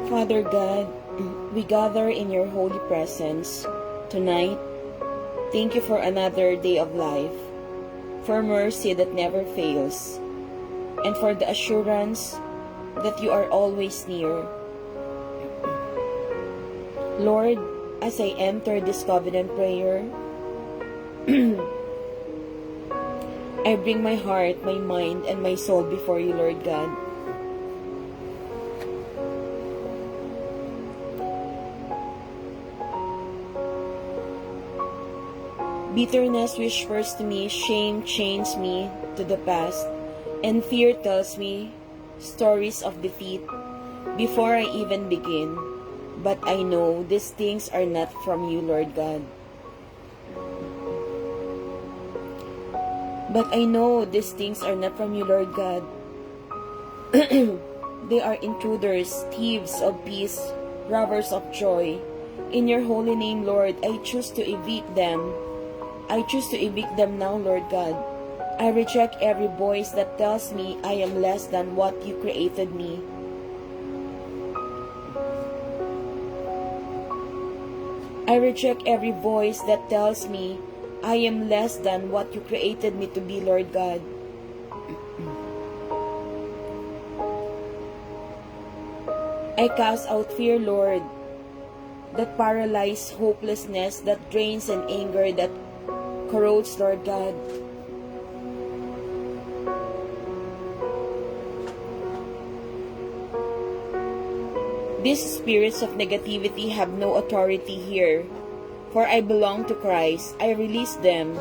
Father God, we gather in your holy presence tonight. Thank you for another day of life, for mercy that never fails, and for the assurance that you are always near. Lord, as I enter this covenant prayer, I bring my heart, my mind, and my soul before you, Lord God. Bitterness whispers to me, shame chains me to the past, and fear tells me stories of defeat before I even begin. But I know these things are not from you, Lord God. But I know these things are not from you, Lord God. They are intruders, thieves of peace, robbers of joy. In your holy name, Lord, I choose to evict them. I choose to evict them now, Lord God. I reject every voice that tells me I am less than what you created me. I reject every voice that tells me I am less than what you created me to be, Lord God. I cast out fear, Lord, that paralyzes hopelessness, that drains and anger, that corrodes, Lord God. These spirits of negativity have no authority here, for I belong to Christ. I release them.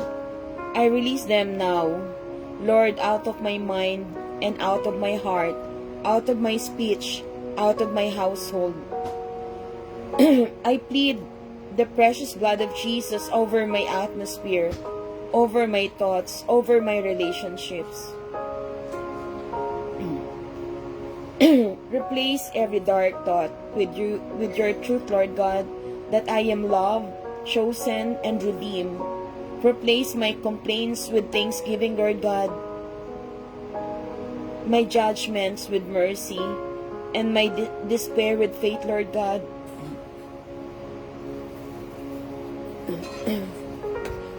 I release them now, Lord, out of my mind and out of my heart, out of my speech, out of my household. I plead the precious blood of Jesus over my atmosphere, over my thoughts, over my relationships. Replace every dark thought with your truth, Lord God, that I am loved, chosen, and redeemed. Replace my complaints with thanksgiving, Lord God, my judgments with mercy, and my despair with faith, Lord God.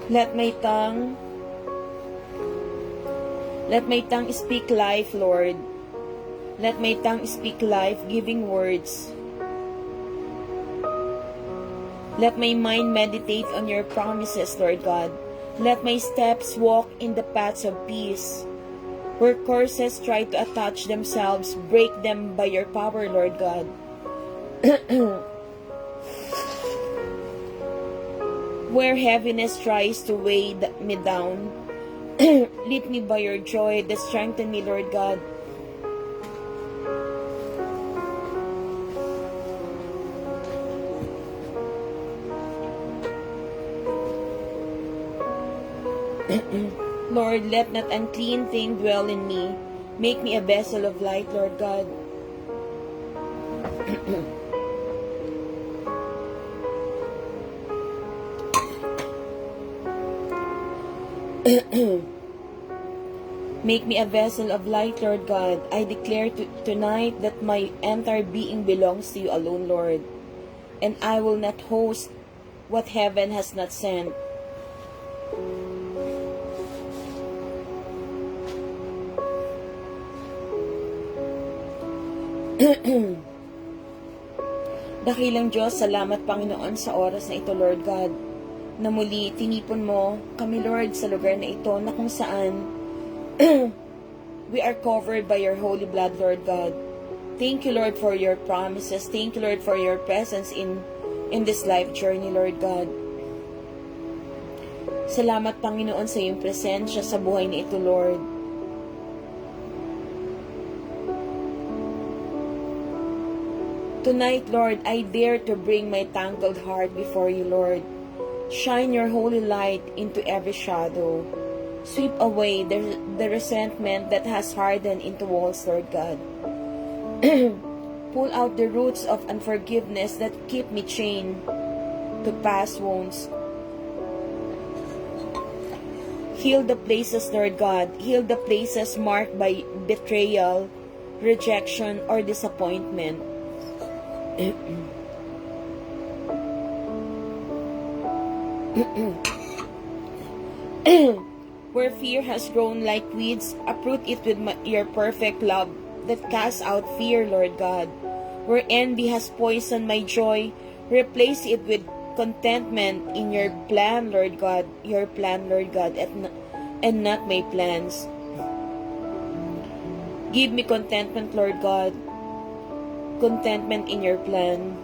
Let my tongue speak life, Lord. Let my tongue speak life-giving words. Let my mind meditate on your promises, Lord God. Let my steps walk in the paths of peace. Where curses try to attach themselves, break them by your power, Lord God. Where heaviness tries to weigh me down, lift me by your joy that strengthen me, Lord God. Lord, let not unclean thing dwell in me. Make me a vessel of light, Lord God. Make me a vessel of light, Lord God. I declare tonight that my entire being belongs to you alone, Lord. And I will not host what heaven has not sent. Dakilang Diyos, salamat Panginoon sa oras na ito, Lord God, na muli tinipon mo kami, Lord, sa lugar na ito na kung saan we are covered by your holy blood, Lord God. Thank you, Lord, for your promises. Thank you, Lord, for your presence in this life journey, Lord God. Salamat, Panginoon, sa iyong presensya sa buhay na ito, Lord. Tonight, Lord, I dare to bring my tangled heart before you, Lord. Shine your holy light into every shadow. Sweep away the resentment that has hardened into walls, Lord God. Pull out the roots of unforgiveness that keep me chained to past wounds. Heal the places, Lord God. Heal the places marked by betrayal, rejection, or disappointment. Where fear has grown like weeds, uproot it with your perfect love that casts out fear, Lord God. Where envy has poisoned my joy, replace it with contentment in your plan, Lord God. Your plan, Lord God, and not my plans. Give me contentment, Lord God. Contentment in your plan.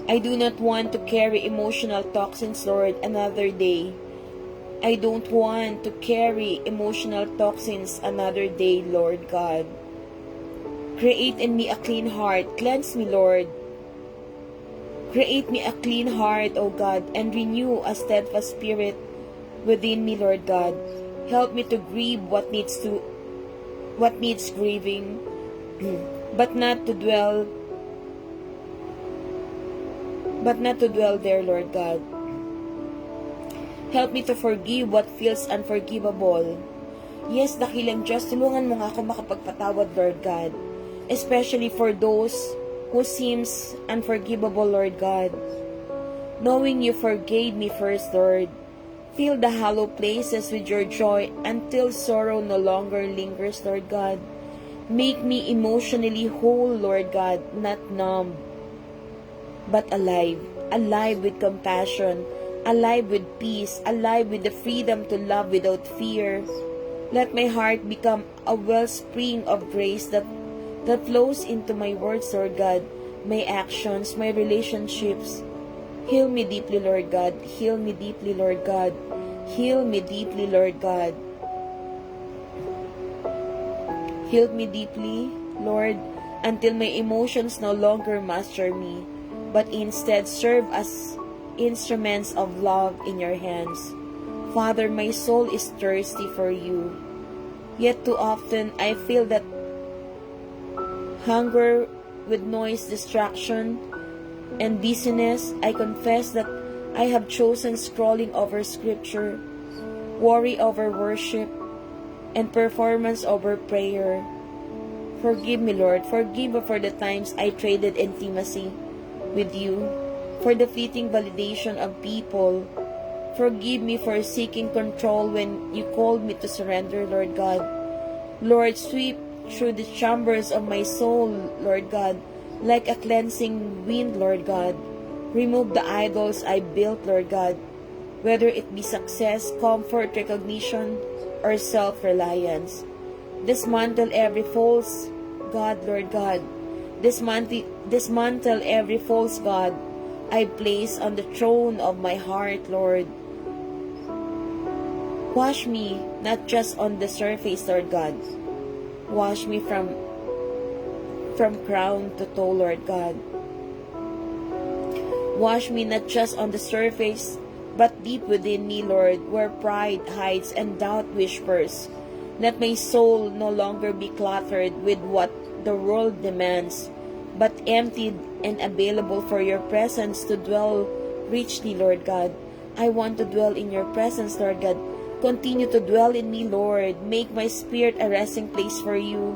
I do not want to carry emotional toxins, Lord, another day. I don't want to carry emotional toxins another day, Lord God. Create in me a clean heart. Cleanse me, Lord. Create me a clean heart, O God, and renew a steadfast spirit within me, Lord God. Help me to grieve what needs grieving, but not to dwell there, Lord God. Help me to forgive what feels unforgivable. Yes, dakilang Diyos, tulungan mo nga ako makapagpatawad, Lord God. Especially for those who seems unforgivable, Lord God. Knowing you forgave me first, Lord. Fill the hollow places with your joy until sorrow no longer lingers, Lord God. Make me emotionally whole, Lord God, not numb, but alive. Alive with compassion, alive with peace, alive with the freedom to love without fear. Let my heart become a wellspring of grace that flows into my words, Lord God, my actions, my relationships. Heal me deeply, Lord God. Heal me deeply, Lord God. Heal me deeply, Lord God. Heal me deeply, Lord, until my emotions no longer master me, but instead serve as instruments of love in your hands. Father, my soul is thirsty for you. Yet too often I feel that hunger with noise, distraction, and busyness. I confess that I have chosen scrolling over scripture, worry over worship, and performance over prayer. Forgive me, Lord. Forgive me for the times I traded intimacy with you for the fleeting validation of people. Forgive me for seeking control when you called me to surrender, Lord God. Lord, sweep through the chambers of my soul, Lord God, like a cleansing wind, Lord God. Remove the idols I built, Lord God, whether it be success, comfort, recognition, or self-reliance. Dismantle every false God, Lord God. Dismantle every false God I place on the throne of my heart, Lord. Wash me, not just on the surface, Lord God. Wash me from crown to toe, Lord God. Wash me not just on the surface, but deep within me, Lord, where pride hides and doubt whispers. Let my soul no longer be cluttered with what the world demands, but emptied and available for your presence to dwell richly, Lord God. I want to dwell in your presence, Lord God. Continue to dwell in me, Lord. Make my spirit a resting place for you.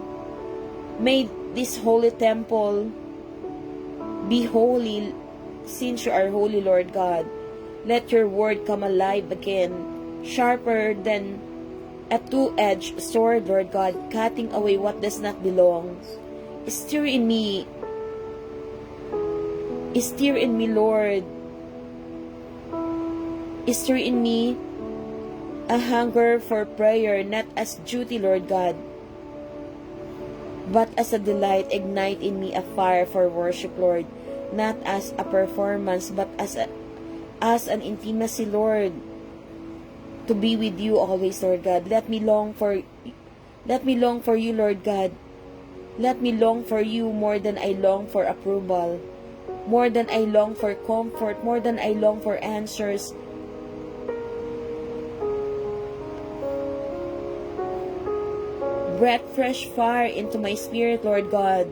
May this holy temple be holy, since you are holy, Lord God. Let your word come alive again, sharper than a two-edged sword, Lord God, cutting away what does not belong. Stir in me, Lord. Stir in me a hunger for prayer, not as duty, Lord God, but as a delight. Ignite in me a fire for worship, Lord, not as a performance, but as an intimacy, Lord, to be with you always, Lord God. Let me long for you, Lord God. Let me long for you more than I long for approval, more than I long for comfort, more than I long for answers. Breathe fresh fire into my spirit, Lord God.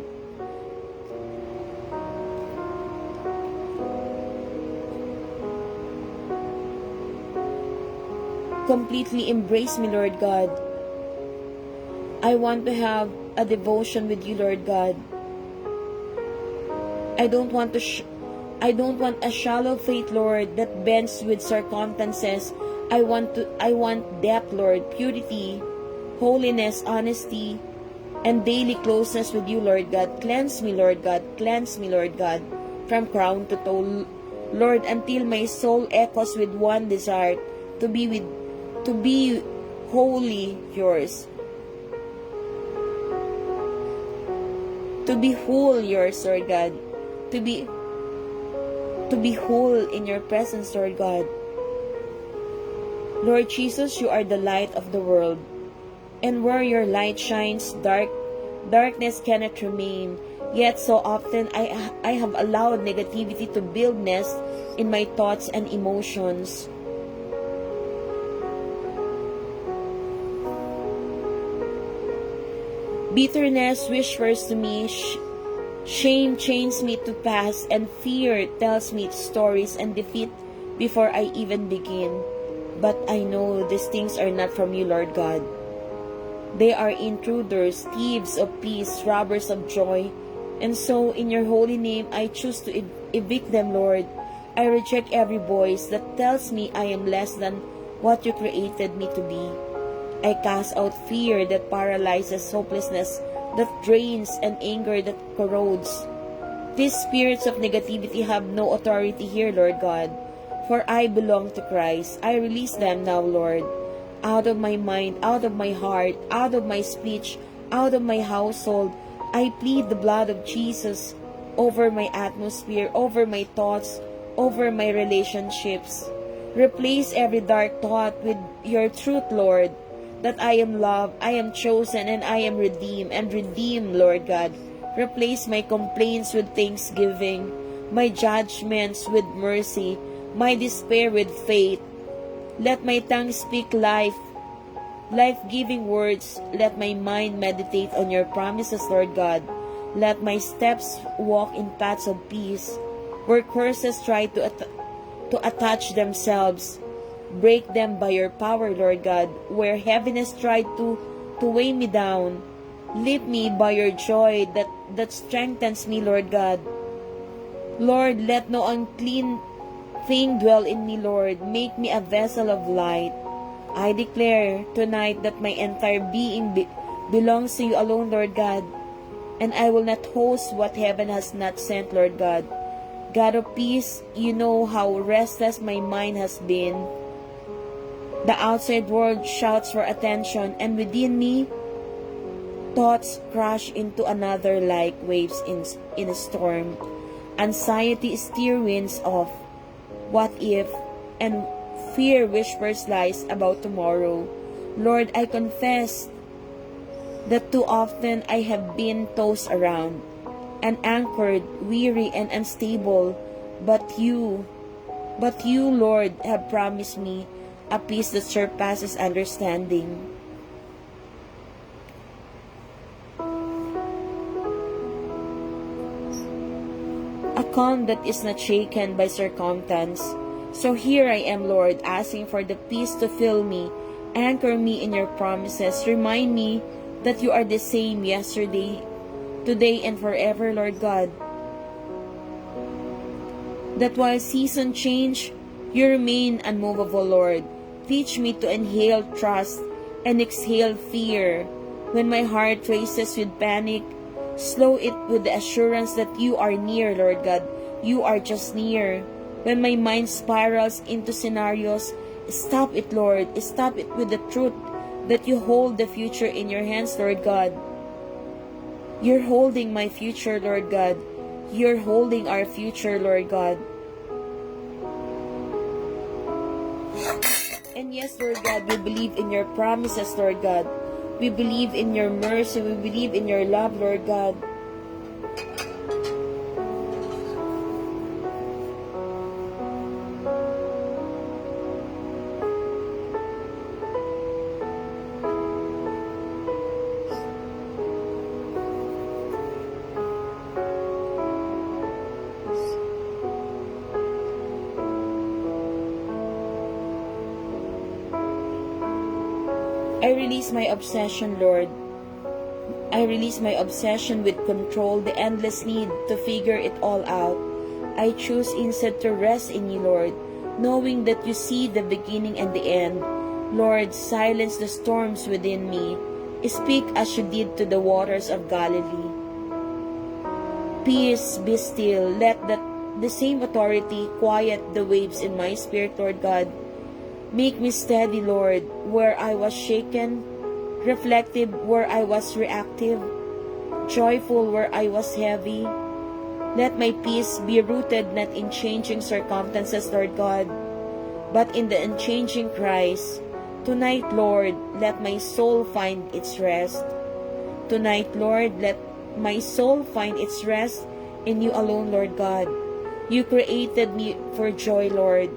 completely embrace me, Lord God. I want to have a devotion with you, Lord God. I don't want a shallow faith, Lord, that bends with circumstances. I want depth, Lord, purity, holiness, honesty, and daily closeness with you, Lord God. Cleanse me, Lord God. Cleanse me, Lord God, from crown to toe, Lord, until my soul echoes with one desire to be wholly yours. To be whole yours, Lord God. To be whole in your presence, Lord God. Lord Jesus, you are the light of the world. And where your light shines, darkness cannot remain. Yet so often I have allowed negativity to build nest in my thoughts and emotions. Bitterness whispers to me, shame chains me to past, and fear tells me stories and defeat before I even begin. But I know these things are not from you, Lord God. They are intruders, thieves of peace, robbers of joy. And so, in your holy name, I choose to evict them, Lord. I reject every voice that tells me I am less than what you created me to be. I cast out fear that paralyzes, hopelessness that drains, and anger that corrodes. These spirits of negativity have no authority here, Lord God, for I belong to Christ. I release them now, Lord, out of my mind, out of my heart, out of my speech, out of my household. I plead the blood of Jesus over my atmosphere, over my thoughts, over my relationships. Replace every dark thought with your truth, Lord, that I am loved, I am chosen, and I am redeemed, Lord God. Replace my complaints with thanksgiving, my judgments with mercy, my despair with faith. Let my tongue speak life-giving words. Let my mind meditate on your promises, Lord God. Let my steps walk in paths of peace. Where curses try to attach themselves, break them by your power, Lord God. Where heaviness tried to weigh me down, lift me by your joy that strengthens me, Lord God. Lord, let no unclean thing dwell in me, Lord. Make me a vessel of light. I declare tonight that my entire being belongs to you alone, Lord God. And I will not host what heaven has not sent, Lord God. God of peace, you know how restless my mind has been. The outside world shouts for attention, and within me, thoughts crash into another like waves in a storm. Anxiety stirs winds off. What if? And fear whispers lies about tomorrow. Lord, I confess that too often I have been tossed around, unanchored, weary, and unstable. But you, Lord, have promised me a peace that surpasses understanding. A calm that is not shaken by circumstance. So here I am, Lord, asking for the peace to fill me, anchor me in your promises, remind me that you are the same yesterday, today, and forever, Lord God. That while seasons change, you remain unmovable, Lord. Teach me to inhale trust and exhale fear. When my heart races with panic, slow it with the assurance that you are near, Lord God. You are just near. When my mind spirals into scenarios, stop it, Lord. Stop it with the truth that you hold the future in your hands, Lord God. You're holding my future, Lord God. You're holding our future, Lord God. And yes, Lord God, we believe in your promises, Lord God. We believe in your mercy. We believe in your love, Lord God. I release my obsession, Lord. I release my obsession with control, the endless need to figure it all out. I choose instead to rest in you, Lord, knowing that you see the beginning and the end. Lord, silence the storms within me. Speak as you did to the waters of Galilee. Peace, be still. Let the same authority quiet the waves in my spirit, Lord God. Make me steady, Lord, where I was shaken, reflective where I was reactive, joyful where I was heavy. Let my peace be rooted not in changing circumstances, Lord God, but in the unchanging Christ. Tonight, Lord, let my soul find its rest. Tonight, Lord, let my soul find its rest in you alone, Lord God. You created me for joy, Lord.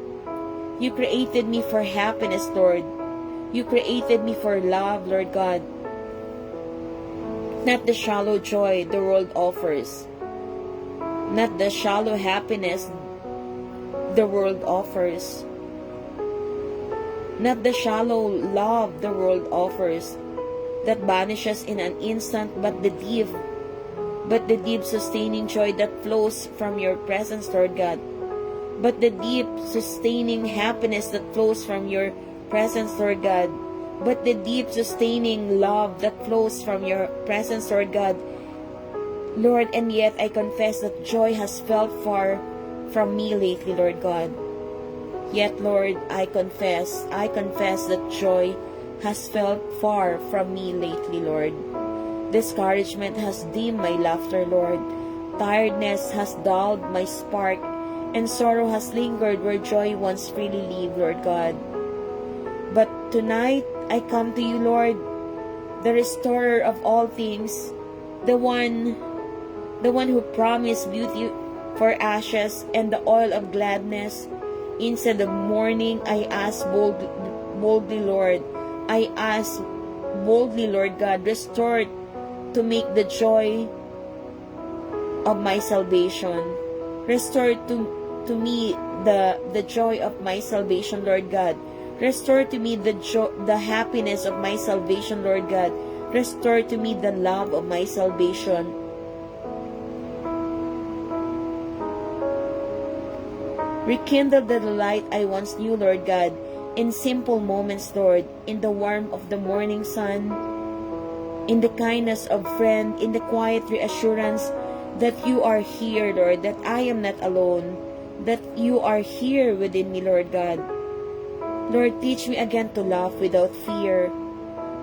You created me for happiness, Lord. You created me for love, Lord God. Not the shallow joy the world offers. Not the shallow happiness the world offers. Not the shallow love the world offers that vanishes in an instant, but the deep sustaining joy that flows from your presence, Lord God. But the deep sustaining happiness that flows from your presence, Lord God. But the deep sustaining love that flows from your presence, Lord God. Lord, and yet I confess that joy has felt far from me lately, Lord God. Yet, Lord, I confess that joy has felt far from me lately, Lord. Discouragement has dimmed my laughter, Lord. Tiredness has dulled my spark, and sorrow has lingered where joy once freely lived, Lord God. But tonight, I come to you, Lord, the restorer of all things, the one who promised beauty for ashes and the oil of gladness. Instead of mourning, I ask boldly, Lord. I ask boldly, Lord God, restore to make the joy of my salvation. Restore to me the joy of my salvation, Lord God. Restore to me the happiness of my salvation, Lord God. Restore to me the love of my salvation. Rekindle the delight I once knew, Lord God, in simple moments, Lord, in the warmth of the morning sun, in the kindness of friend, in the quiet reassurance that you are here, Lord, that I am not alone, that you are here within me, Lord God. Lord, teach me again to laugh without fear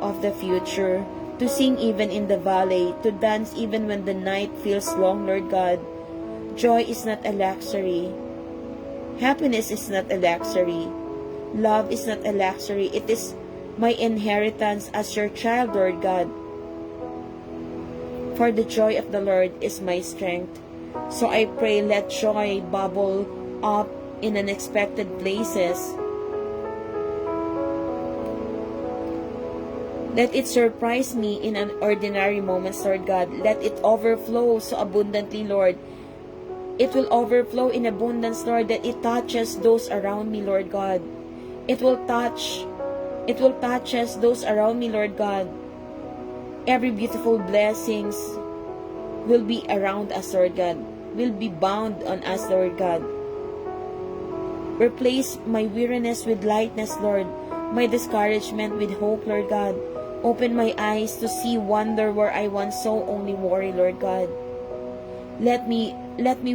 of the future, to sing even in the valley, to dance even when the night feels long, Lord God. Joy is not a luxury. Happiness is not a luxury. Love is not a luxury. It is my inheritance as your child, Lord God. For the joy of the Lord is my strength. So I pray, let joy bubble up in unexpected places. Let it surprise me in ordinary moments, Lord God. Let it overflow so abundantly, Lord. It will overflow in abundance, Lord, that it touches those around me, Lord God. It will touch us, those around me, Lord God. Every beautiful blessings will be around us, Lord God. Will be bound on us, Lord God. Replace my weariness with lightness, Lord. My discouragement with hope, Lord God. Open my eyes to see wonder where I once saw only worry, Lord God. Let me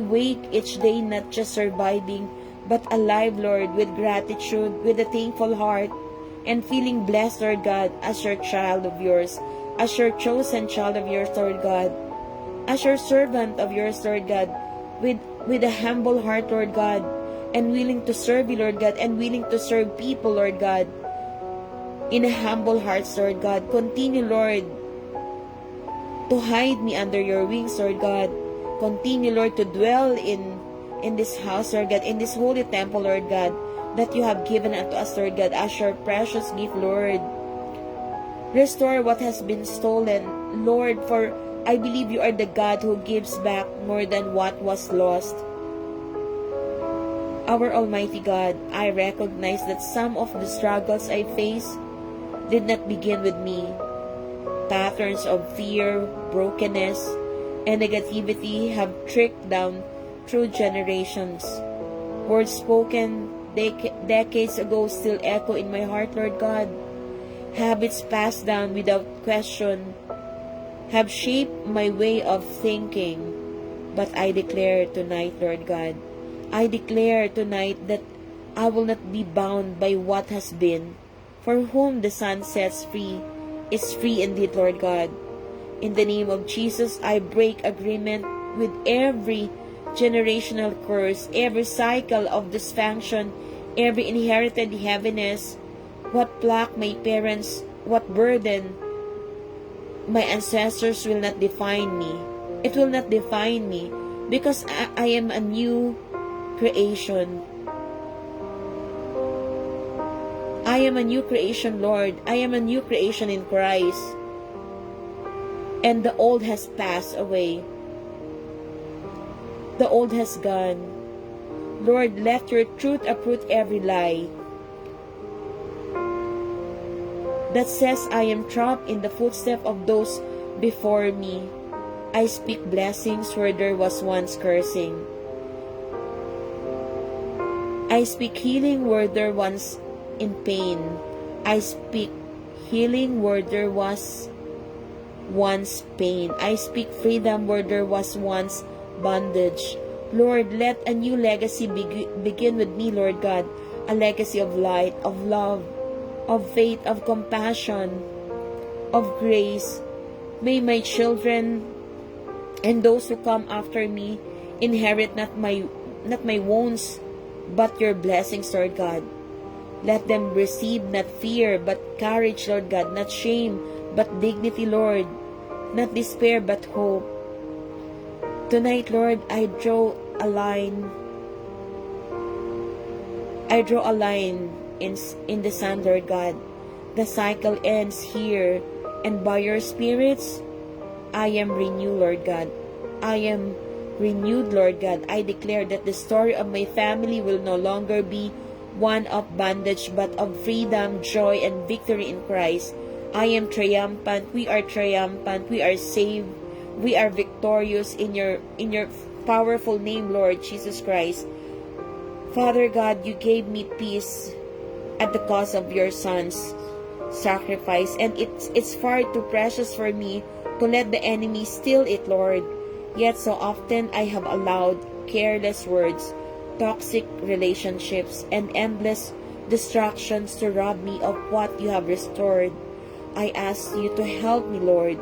wake each day not just surviving, but alive, Lord, with gratitude, with a thankful heart, and feeling blessed, Lord God, as your child of yours, as your chosen child of yours, Lord God, as your servant of yours, Lord God, with a humble heart, Lord God, and willing to serve you, Lord God, and willing to serve people, Lord God, in a humble heart, Lord God. Continue, Lord, to hide me under your wings, Lord God. Continue, Lord, to dwell in this house, Lord God, in this holy temple, Lord God, that you have given unto us, Lord God, as your precious gift, Lord. Restore what has been stolen, Lord, for I believe you are the God who gives back more than what was lost. Our Almighty God, I recognize that some of the struggles I face did not begin with me. Patterns of fear, brokenness, and negativity have tricked down through generations. Words spoken decades ago still echo in my heart, Lord God. Habits passed down without question have shaped my way of thinking. But I declare tonight, Lord God, I declare tonight that I will not be bound by what has been. For whom the Son sets free is free indeed, Lord God. In the name of Jesus, I break agreement with every generational curse, every cycle of dysfunction, every inherited heaviness, what plagued my parents, what burden my ancestors will not define me. It will not define me because I am a new creation. I am a new creation, Lord. I am a new creation in Christ. And the old has passed away. The old has gone. Lord, let your truth uproot every lie that says I am trapped in the footsteps of those before me. I speak blessings where there was once cursing. I speak healing where there was in pain. I speak healing where there was once pain. I speak freedom where there was once bondage. Lord, let a new legacy begin with me, Lord God. A legacy of light, of love, of faith, of compassion, of grace. May my children and those who come after me inherit not my wounds, but your blessings, Lord God. Let them receive not fear, but courage, Lord God. Not shame, but dignity, Lord. Not despair, but hope. Tonight, Lord, I draw a line. I draw a line in the sand, Lord God. The cycle ends here, and by your spirits, I am renewed, Lord God. I am renewed, Lord God. I declare that the story of my family will no longer be one of bondage, but of freedom, joy, and victory in Christ. I am triumphant. We are triumphant. We are saved. We are victorious in your powerful name, Lord Jesus Christ. Father God, you gave me peace at the cost of your Son's sacrifice, and it's far too precious for me to let the enemy steal it, Lord. Yet so often I have allowed careless words, toxic relationships, and endless distractions to rob me of what you have restored. I ask you to help me, Lord.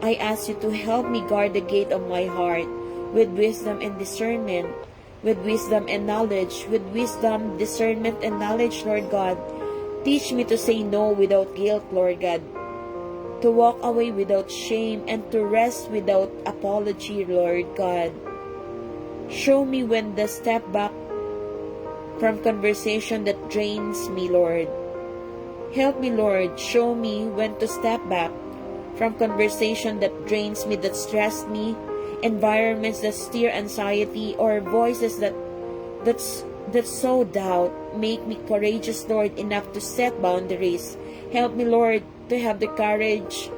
I ask you to help me guard the gate of my heart with wisdom and discernment, with wisdom and knowledge, with wisdom, discernment, and knowledge, Lord God. Teach me to say no without guilt, Lord God, to walk away without shame, and to rest without apology, Lord God. Show me when to step back from conversation that drains me, Lord. Help me, Lord. Show me when to step back from conversation that drains me, that stress me, environments that stir anxiety, or voices that sow doubt. Make me courageous, Lord, enough to set boundaries. Help me, Lord, to have the courage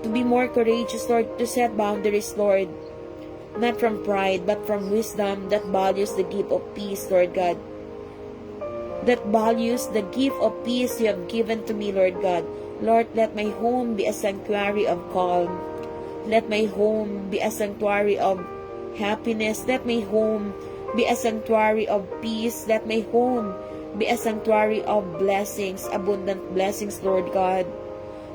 to be more courageous, Lord, to set boundaries, Lord, not from pride, but from wisdom that values the gift of peace, Lord God. That values the gift of peace you have given to me, Lord God. Lord, let my home be a sanctuary of calm. Let my home be a sanctuary of happiness. Let my home be a sanctuary of peace. Let my home be a sanctuary of blessings, abundant blessings, Lord God.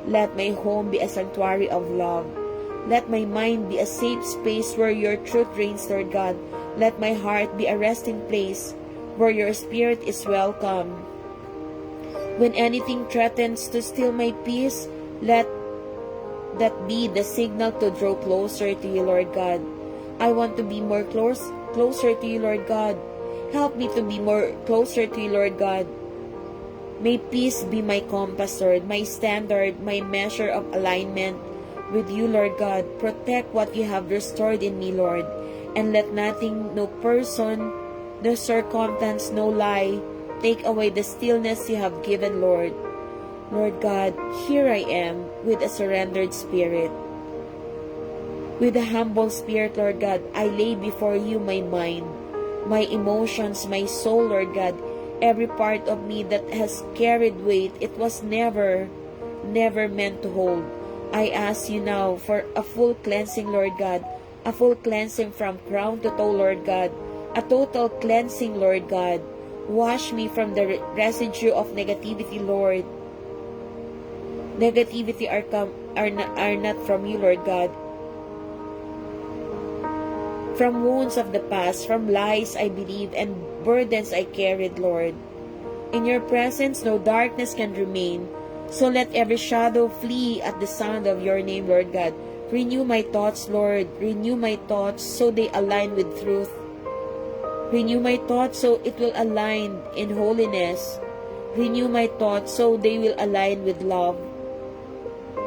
Let my home be a sanctuary of love. Let my mind be a safe space where your truth reigns, Lord God. Let my heart be a resting place where your spirit is welcome. When anything threatens to steal my peace, let that be the signal to draw closer to you, Lord God. I want to be more closer to you, Lord God. Help me to be more closer to you, Lord God. May peace be my compass, Lord, my standard, my measure of alignment with you, Lord God. Protect what you have restored in me, Lord, and let nothing, no person, no circumstance, no lie, take away the stillness you have given, Lord. Lord God, here I am with a surrendered spirit. With a humble spirit, Lord God, I lay before you my mind, my emotions, my soul, Lord God, every part of me that has carried weight it was never meant to hold. I ask you now for a full cleansing, Lord God, a full cleansing from crown to toe, Lord God, a total cleansing, Lord God. Wash me from the residue of negativity, Lord. Negativity are not from you, Lord God. From wounds of the past, from lies I believed, and burdens I carried, Lord. In your presence, no darkness can remain. So let every shadow flee at the sound of your name, Lord God. Renew my thoughts, Lord. Renew my thoughts so they align with truth. Renew my thoughts so it will align in holiness. Renew my thoughts so they will align with love.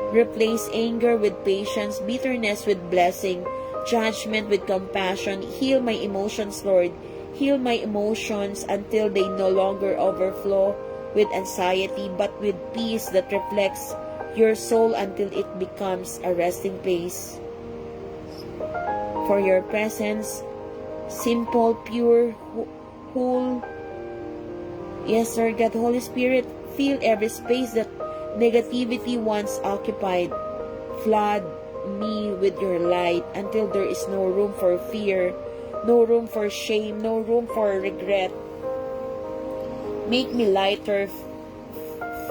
Replace anger with patience, bitterness with blessing, judgment with compassion. Heal my emotions, Lord. Heal my emotions until they no longer overflow with anxiety, but with peace that reflects your soul until it becomes a resting place. For your presence, simple, pure, whole. Yes, Lord God, Holy Spirit, fill every space that negativity once occupied. Flood me with your light until there is no room for fear, no room for shame, no room for regret. Make me lighter,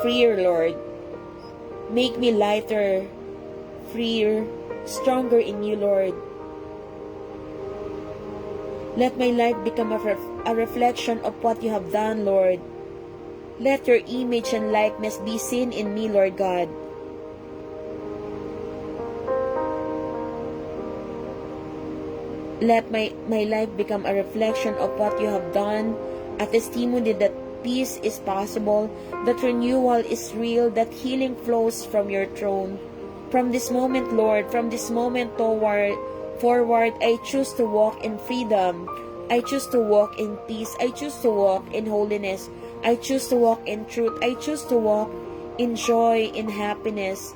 freer, Lord. Make me lighter, freer, stronger in you, Lord. Let my life become a reflection of what you have done, Lord. Let your image and likeness be seen in me, Lord God. Let my life become a reflection of what you have done, a testimony that peace is possible, that renewal is real, that healing flows from your throne. From this moment, Lord, from this moment forward, I choose to walk in freedom. I choose to walk in peace. I choose to walk in holiness. I choose to walk in truth. I choose to walk in joy, in happiness,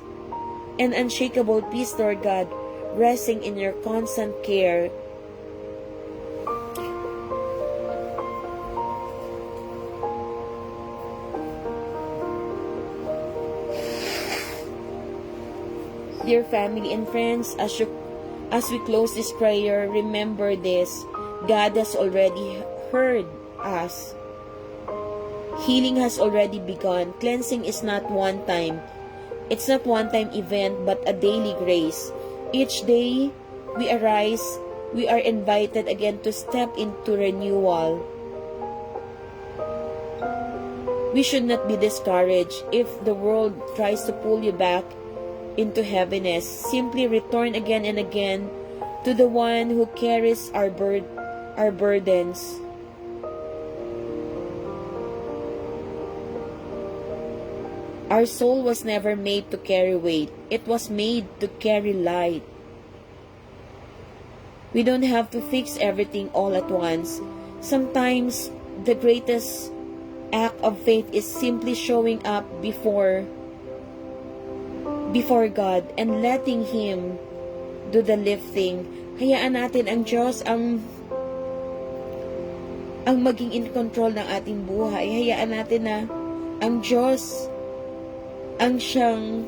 and unshakable peace, Lord God, resting in your constant care. Dear family and friends, as we close this prayer, remember this: God has already heard us. Healing has already begun. Cleansing is not one time. It's not one-time event, but a daily grace. Each day we arise, we are invited again to step into renewal. We should not be discouraged if the world tries to pull you back into heaviness. Simply return again and again to the one who carries our burdens. Our soul was never made to carry weight. It was made to carry light. We don't have to fix everything all at once. Sometimes the greatest act of faith is simply showing up before God and letting Him do the lifting. Hayaan natin ang Diyos ang maging in control ng ating buhay. Hayaan natin na ang Diyos ang siyang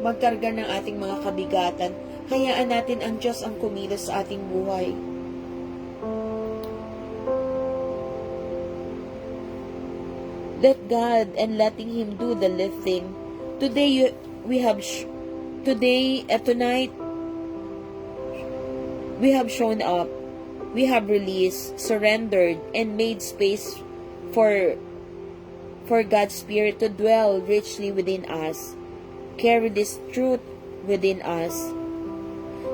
magkarga ng ating mga kabigatan. Hayaan natin ang Diyos ang kumilos sa ating buhay. Let God and letting Him do the lifting. Tonight, we have shown up. We have released, surrendered, and made space for God's Spirit to dwell richly within us. Carry this truth within us.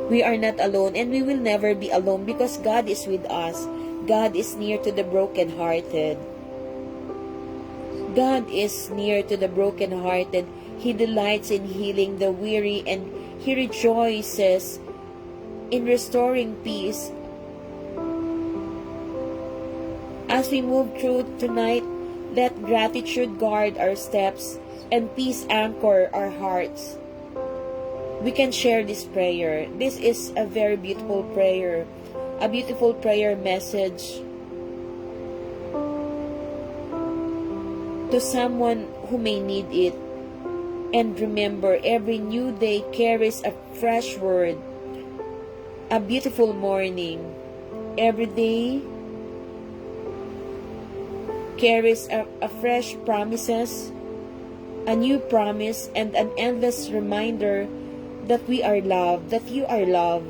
We are not alone, and we will never be alone because God is with us. God is near to the brokenhearted. God is near to the brokenhearted. He delights in healing the weary, and He rejoices in restoring peace. As we move through tonight, Let gratitude guard our steps and peace anchor our hearts. We can share this prayer. This is a very beautiful prayer. A beautiful prayer message to someone who may need it. And remember, every new day carries a fresh word, a beautiful morning. Every day carries a fresh promises, a new promise, and an endless reminder that we are loved, that you are loved.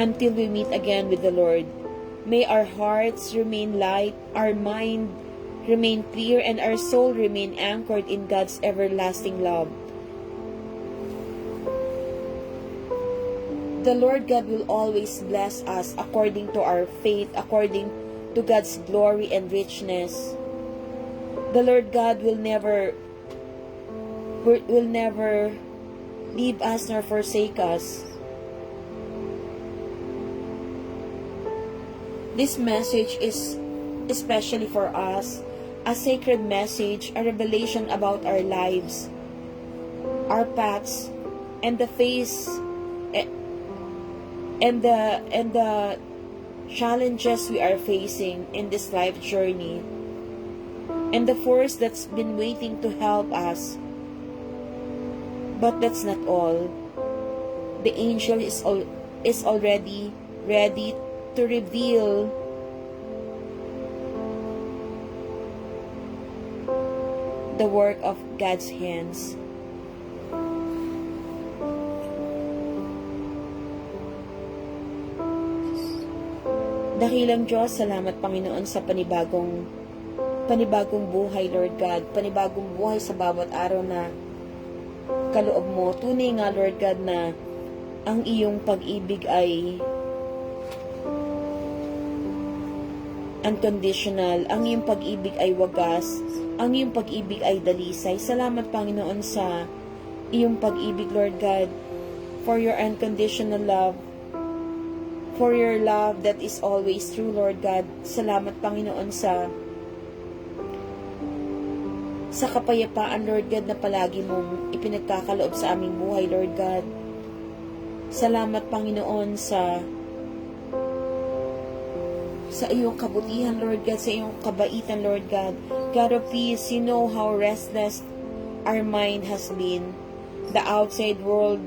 Until we meet again with the Lord, may our hearts remain light, our mind remain clear, and our soul remain anchored in God's everlasting love. The Lord God will always bless us according to our faith, according to God's glory and richness. The Lord God will never leave us nor forsake us. This message is especially for us, a sacred message, a revelation about our lives, our paths, and the challenges we are facing in this life journey, and the force that's been waiting to help us. But that's not all. The angel is already ready to reveal the work of God's hands. Dakilang Diyos, salamat Panginoon sa panibagong buhay, Lord God. Panibagong buhay sa bawat araw na kaloob mo. Tunay nga, Lord God, na ang iyong pag-ibig ay unconditional. Ang iyong pag-ibig ay wagas. Ang iyong pag-ibig ay dalisay. Salamat, Panginoon, sa iyong pag-ibig, Lord God, for your unconditional love, for your love that is always true, Lord God. Salamat, Panginoon, sa kapayapaan, Lord God, na palagi mong ipinagkakaloob sa aming buhay, Lord God. Salamat, Panginoon, sa iyong kabutihan, Lord God, sa iyong kabaitan, Lord God. God of peace, you know how restless our mind has been. The outside world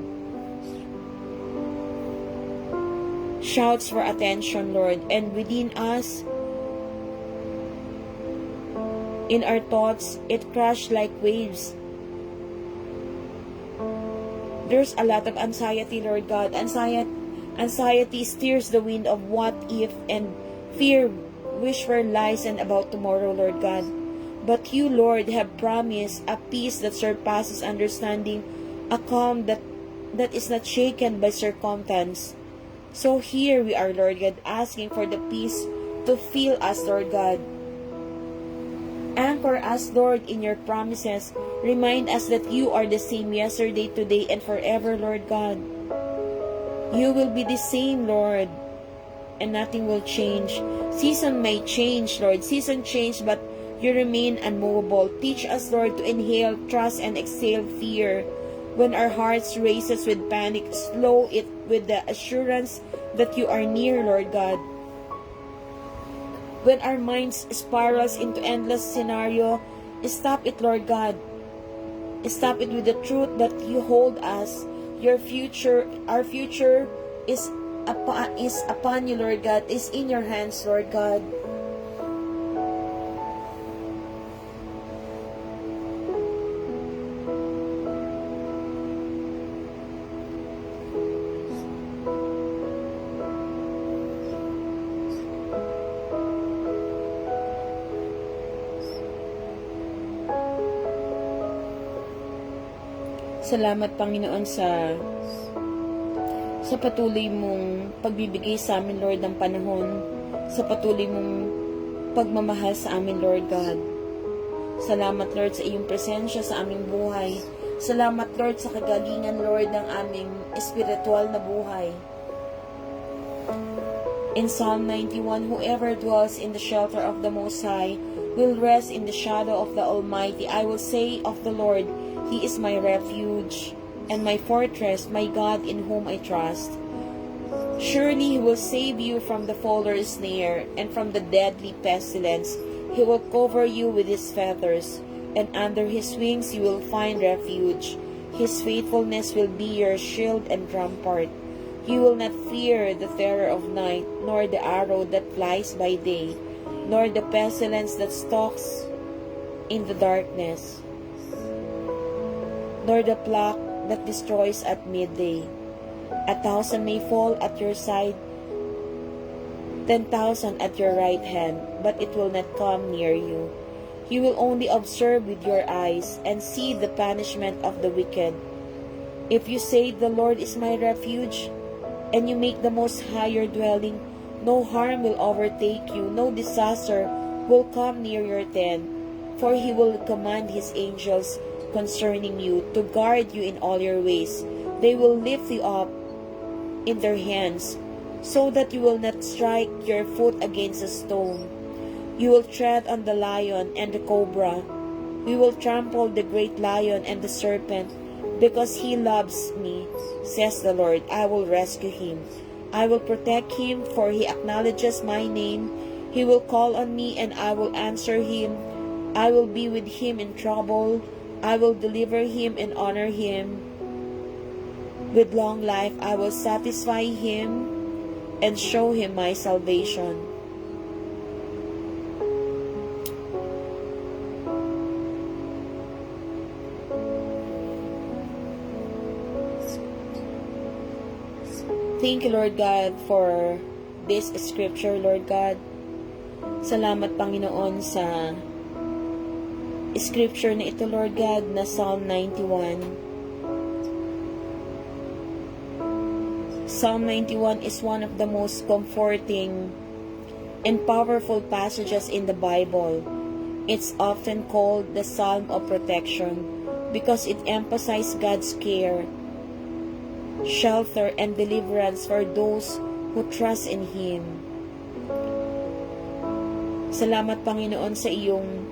shouts for attention, Lord, and within us, in our thoughts, it crashed like waves. There's a lot of anxiety, Lord God. Anxiety steers the wind of what if, and fear wish for lies and about tomorrow, Lord God. But you, Lord, have promised a peace that surpasses understanding, a calm that is not shaken by circumstance. So here we are, Lord God, asking for the peace to fill us, Lord God. Anchor us, Lord, in your promises. Remind us that you are the same yesterday, today, and forever, Lord God. You will be the same, Lord, and nothing will change. Season may change, Lord. Season change, but you remain unmovable. Teach us, Lord, to inhale trust and exhale fear. When our hearts races with panic, slow it with the assurance that you are near, Lord God. When our minds spirals into endless scenario, stop it, Lord God. Stop it with the truth that you hold us. Our future is upon you, Lord God, is in your hands, Lord God. Salamat, Panginoon, sa patuloy mong pagbibigay sa amin, Lord, ng panahon, sa patuloy mong pagmamahal sa amin, Lord God. Salamat, Lord, sa iyong presensya sa aming buhay. Salamat, Lord, sa kagalingan, Lord, ng aming espiritual na buhay. In Psalm 91, whoever dwells in the shelter of the Most High will rest in the shadow of the Almighty. I will say of the Lord, He is my refuge and my fortress, my God in whom I trust. Surely He will save you from the fowler's snare and from the deadly pestilence. He will cover you with His feathers, and under His wings you will find refuge. His faithfulness will be your shield and rampart. You will not fear the terror of night, nor the arrow that flies by day, nor the pestilence that stalks in the darkness, nor the plague that destroys at midday. 1,000 may fall at your side, 10,000 at your right hand, but it will not come near you. You will only observe with your eyes and see the punishment of the wicked. If you say, the Lord is my refuge, and you make the Most High your dwelling, no harm will overtake you, no disaster will come near your tent. For He will command His angels concerning you to guard you in all your ways. They will lift you up in their hands, so that you will not strike your foot against a stone. You will tread on the lion and the cobra. We will trample the great lion and the serpent. Because He loves me, says the Lord, I will rescue him. I will protect him, for he acknowledges my name. He will call on me, and I will answer him. I will be with him in trouble. I will deliver him and honor him. With long life I will satisfy him and show him my salvation. Thank you, Lord God, for this scripture, Lord God. Salamat, Panginoon, sa scripture na ito, Lord God, na Psalm 91. Psalm 91 is one of the most comforting and powerful passages in the Bible. It's often called the Psalm of Protection because it emphasizes God's care, shelter, and deliverance for those who trust in Him. Salamat, Panginoon, sa iyong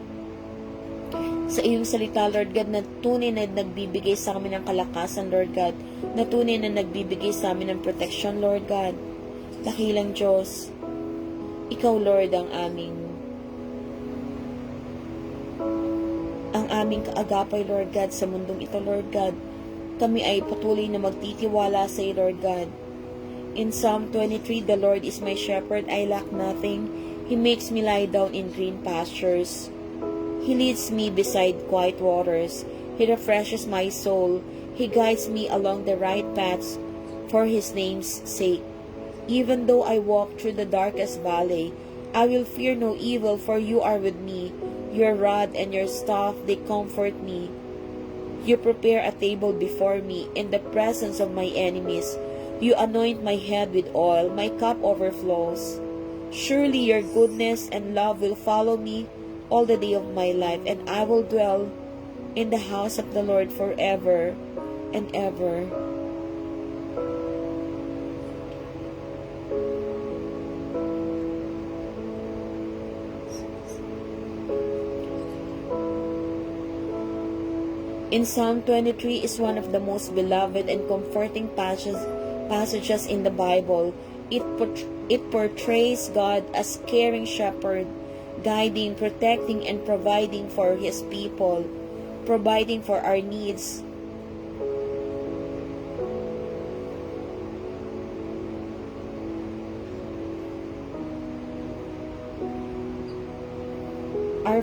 salita, Lord God, na tunay na nagbibigay sa amin ng kalakasan, Lord God, na tunay na nagbibigay sa amin ng protection, Lord God. Dakilang Diyos, Ikaw, Lord, ang aming kaagapay, Lord God, sa mundong ito, Lord God. Kami ay patuloy na magtitiwala sa iyo, Lord God. In Psalm 23, the Lord is my shepherd, I lack nothing. He makes me lie down in green pastures. He leads me beside quiet waters. He refreshes my soul. He guides me along the right paths for His name's sake. Even though I walk through the darkest valley, I will fear no evil, for you are with me. Your rod and your staff, they comfort me. You prepare a table before me in the presence of my enemies. You anoint my head with oil. My cup overflows. Surely your goodness and love will follow me all the day of my life, and I will dwell in the house of the Lord forever and ever. In Psalm 23 is one of the most beloved and comforting passages in the Bible. It portrays God as caring shepherd, guiding, protecting, and providing for His people, providing for our needs. Our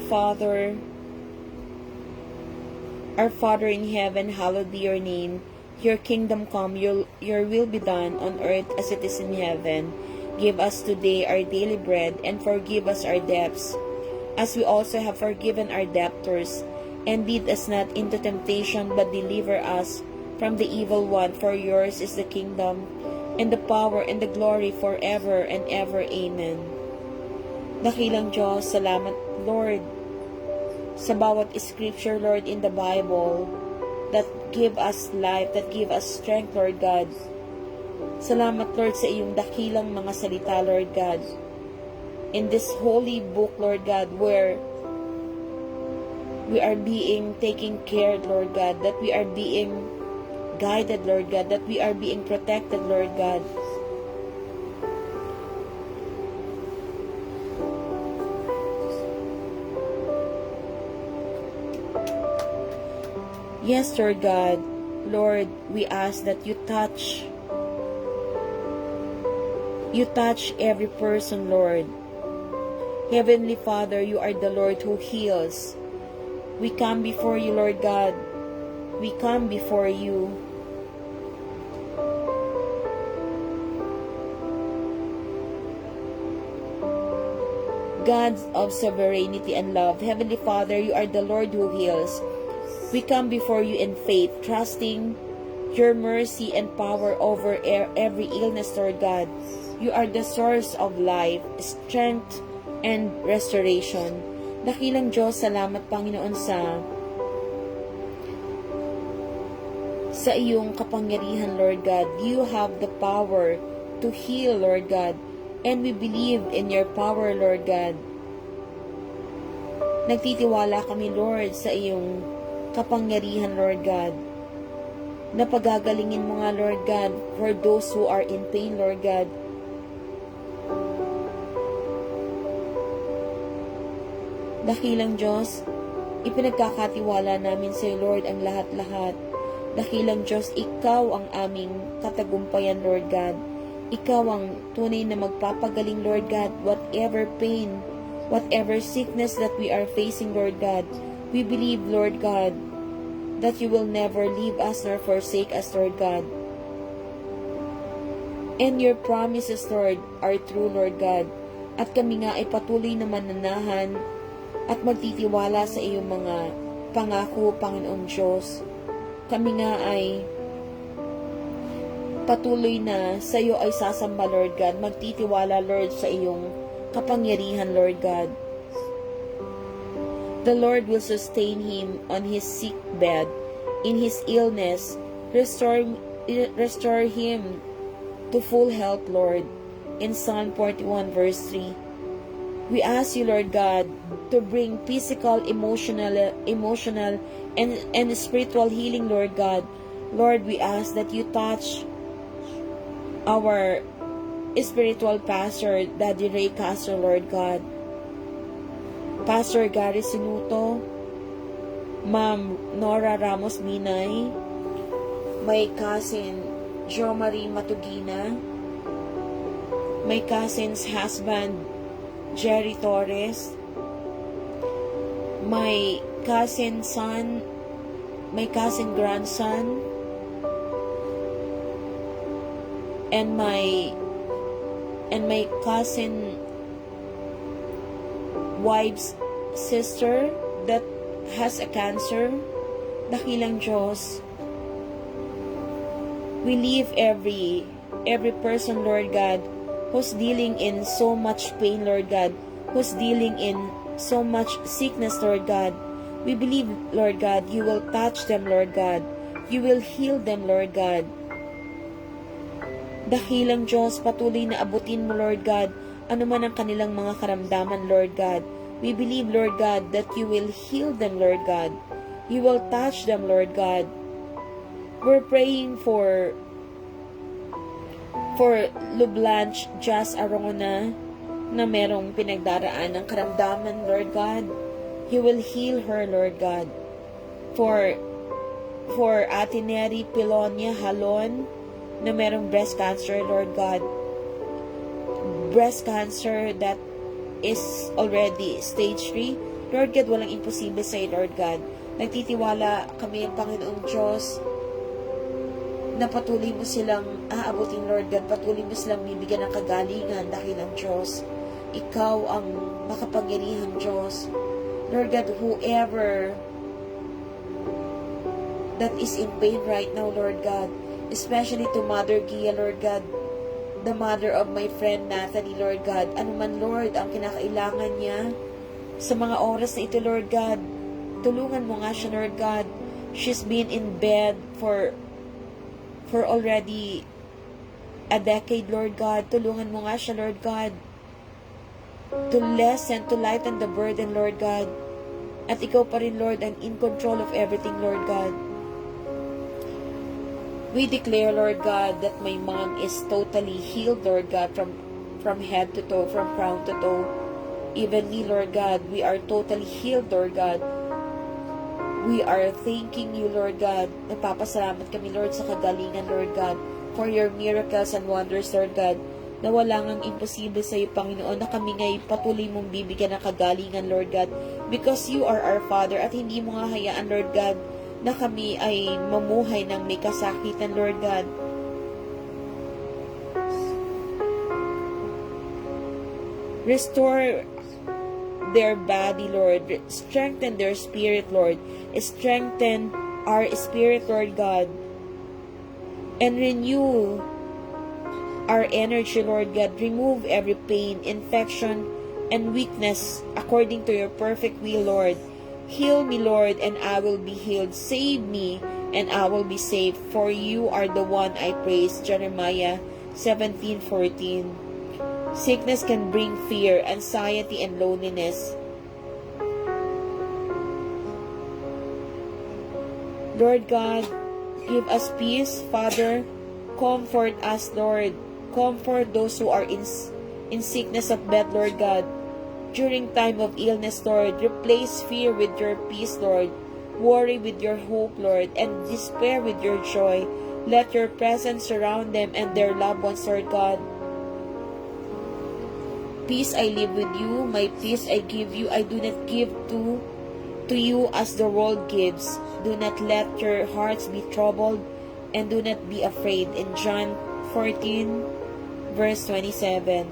Father in heaven, hallowed be your name. Your kingdom come, your will be done on earth as it is in heaven. Give us today our daily bread, and forgive us our debts, as we also have forgiven our debtors. And lead us not into temptation, but deliver us from the evil one. For yours is the kingdom, and the power, and the glory forever and ever. Amen. Dakilang Diyos, salamat, Lord, sa bawat scripture, Lord, in the Bible that give us life, that give us strength, Lord God, Salamat, Lord, sa iyong dakilang mga salita, Lord God. In this holy book, Lord God, where we are being taken care, Lord God, that we are being guided, Lord God, that we are being protected, Lord God. Yes, Lord God, Lord, we ask that you touch every person, Lord. Heavenly Father, you are the Lord who heals. We come before you, Lord God. We come before you. God of sovereignty and love, Heavenly Father, you are the Lord who heals. We come before you in faith, trusting your mercy and power over every illness, Lord God. You are the source of life, strength, and restoration. Dakilang Diyos, salamat Panginoon sa iyong kapangyarihan, Lord God. You have the power to heal, Lord God. And we believe in your power, Lord God. Nagtitiwala kami, Lord, sa iyong kapangyarihan, Lord God. Napagagalingin mo nga, Lord God, for those who are in pain, Lord God. Dakilang Diyos, ipinagkakatiwala namin sa iyo, Lord, ang lahat-lahat. Dakilang Diyos, ikaw ang aming katagumpayan, Lord God. Ikaw ang tunay na magpapagaling, Lord God, whatever pain, whatever sickness that we are facing, Lord God. We believe, Lord God, that you will never leave us nor forsake us, Lord God. And your promises, Lord, are true, Lord God. At kami nga ay patuloy na mananahan at magtitiwala sa iyong mga pangako, Panginoong Diyos. Kami nga ay patuloy na sa iyo ay sasamba, Lord God. Magtitiwala, Lord, sa iyong kapangyarihan, Lord God. The Lord will sustain him on his sick bed, in his illness. Restore him to full health, Lord. In Psalm 41 verse 3. We ask you, Lord God, to bring physical, emotional, and spiritual healing, Lord God. Lord, we ask that you touch our spiritual pastor, Daddy Ray Castro, Lord God. Pastor Gary Sinuto, Ma'am Nora Ramos Binay, my cousin Jo Marie Matugina, my cousin's husband Jerry Torres, my cousin son, my cousin grandson, and my cousin wife's sister that has a cancer. Dakilang Diyos, we leave every person, Lord God, who's dealing in so much pain, Lord God, who's dealing in so much sickness, Lord God. We believe, Lord God, you will touch them, Lord God. You will heal them, Lord God. Dakilang Diyos, patuloy na abutin mo, Lord God, ano man ang kanilang mga karamdaman, Lord God. We believe, Lord God, that you will heal them, Lord God. You will touch them, Lord God. We're praying for Lublanche Jazz Arona na merong pinagdaraan ng karamdaman, Lord God. You will heal her, Lord God. For Ate Neri Pilonia Halon na merong breast cancer, Lord God. Breast cancer that is already stage 3. Lord God, walang imposible sa'yo, Lord God. Nagtitiwala kami, Panginoong Diyos, na patuloy mo silang aabutin, Lord God. Patuloy mo silang bibigyan ng kagalingan, dakilang Diyos. Ikaw ang makapangyarihang Diyos. Lord God, whoever that is in pain right now, Lord God, especially to Mother Gia, Lord God, the mother of my friend Natalie, Lord God, ano man, Lord, ang kinakailangan niya sa mga oras na ito, Lord God, tulungan mo nga siya, Lord God. She's been in bed for already a decade, Lord God. Tulungan mo nga siya, Lord God, to lessen, to lighten the burden, Lord God. At ikaw pa rin, Lord, ang in control of everything, Lord God. We declare, Lord God, that my mom is totally healed, Lord God, from head to toe, from crown to toe. Even me, Lord God, we are totally healed, Lord God. We are thanking you, Lord God. Nagpapasalamat kami, Lord, sa kagalingan, Lord God, for your miracles and wonders, Lord God, na wala ngang imposible sa iyo, Panginoon, na kami ngay patuloy mong bibigyan ng kagalingan, Lord God, because you are our Father, at hindi mo nga hayaan, Lord God, na kami ay mamuhay ng may kasakitan, Lord God. Restore their body, Lord. Strengthen their spirit, Lord. Strengthen our spirit, Lord God. And renew our energy, Lord God. Remove every pain, infection, and weakness according to your perfect will, Lord. Heal me, Lord, and I will be healed. Save me, and I will be saved. For you are the one I praise. Jeremiah 17:14. Sickness can bring fear, anxiety, and loneliness. Lord God, give us peace, Father. Comfort us, Lord. Comfort those who are in sickness of bed, Lord God. During time of illness, Lord, replace fear with your peace, Lord. Worry with your hope, Lord, and despair with your joy. Let your presence surround them and their loved ones, Lord God. Peace I live with you, my peace I give you. I do not give to you as the world gives. Do not let your hearts be troubled, and do not be afraid. In John 14, verse 27.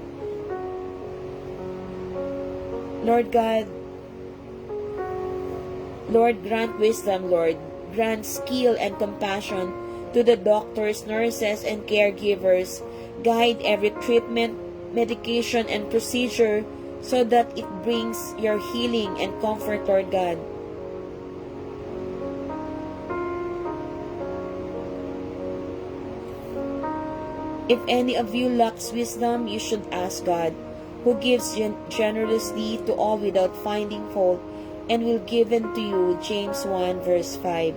Lord God, Lord, grant wisdom, Lord. Grant skill and compassion to the doctors, nurses, and caregivers. Guide every treatment, medication, and procedure so that it brings your healing and comfort, Lord God. If any of you lacks wisdom, you should ask God, who gives generously to all without finding fault, and will give it to you. James 1 verse 5.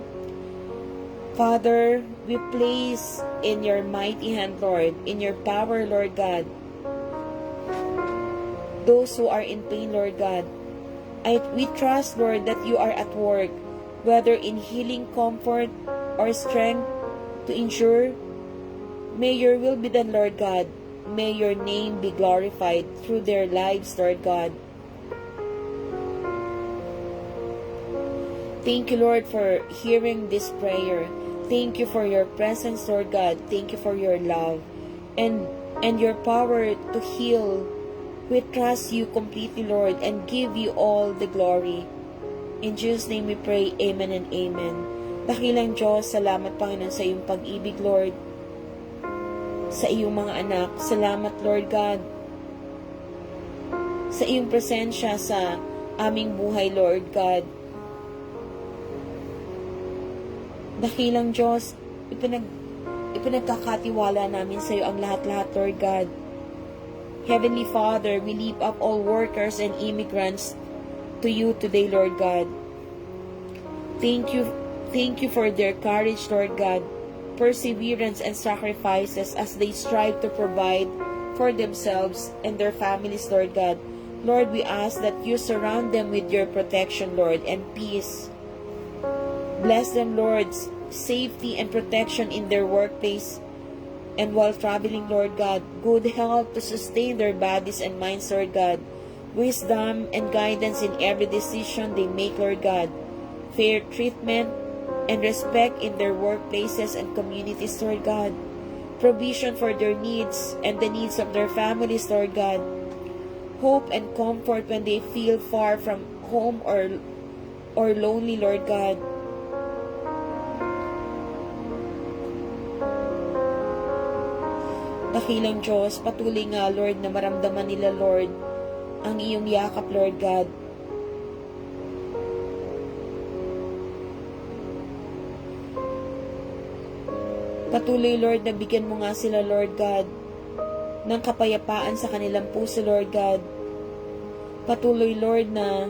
Father, we place in your mighty hand, Lord, in your power, Lord God, those who are in pain, Lord God. We trust, Lord, that you are at work, whether in healing, comfort, or strength to endure. May your will be done, Lord God. May your name be glorified through their lives, Lord God. Thank you, Lord, for hearing this prayer. Thank you for your presence, Lord God. Thank you for your love and your power to heal. We trust you completely, Lord, and give you all the glory. In Jesus' name we pray, amen and amen. Dakilang Diyos, salamat, Panginoon, sa iyong pag-ibig, Lord, sa iyong mga anak. Salamat, Lord God, sa iyong presensya sa aming buhay, Lord God. Dakilang Diyos, ipinagkakatiwala namin sa iyo ang lahat-lahat, Lord God. Heavenly Father, we lift up all workers and immigrants to you today, Lord God. Thank you for their courage, Lord God, perseverance and sacrifices as they strive to provide for themselves and their families, Lord God. Lord, we ask that you surround them with your protection, Lord, and peace. Bless them, Lord, safety and protection in their workplace and while traveling, Lord God. Good health to sustain their bodies and minds, Lord God. Wisdom and guidance in every decision they make, Lord God. Fair treatment and respect in their workplaces and communities, Lord God. Provision for their needs and the needs of their families, Lord God. Hope and comfort when they feel far from home or lonely, Lord God. Dakilang Diyos, patuloy nga, Lord, na maramdaman nila, Lord, ang iyong yakap, Lord God. Patuloy, Lord, na bigyan mo nga sila, Lord God, ng kapayapaan sa kanilang puso, Lord God. Patuloy, Lord, na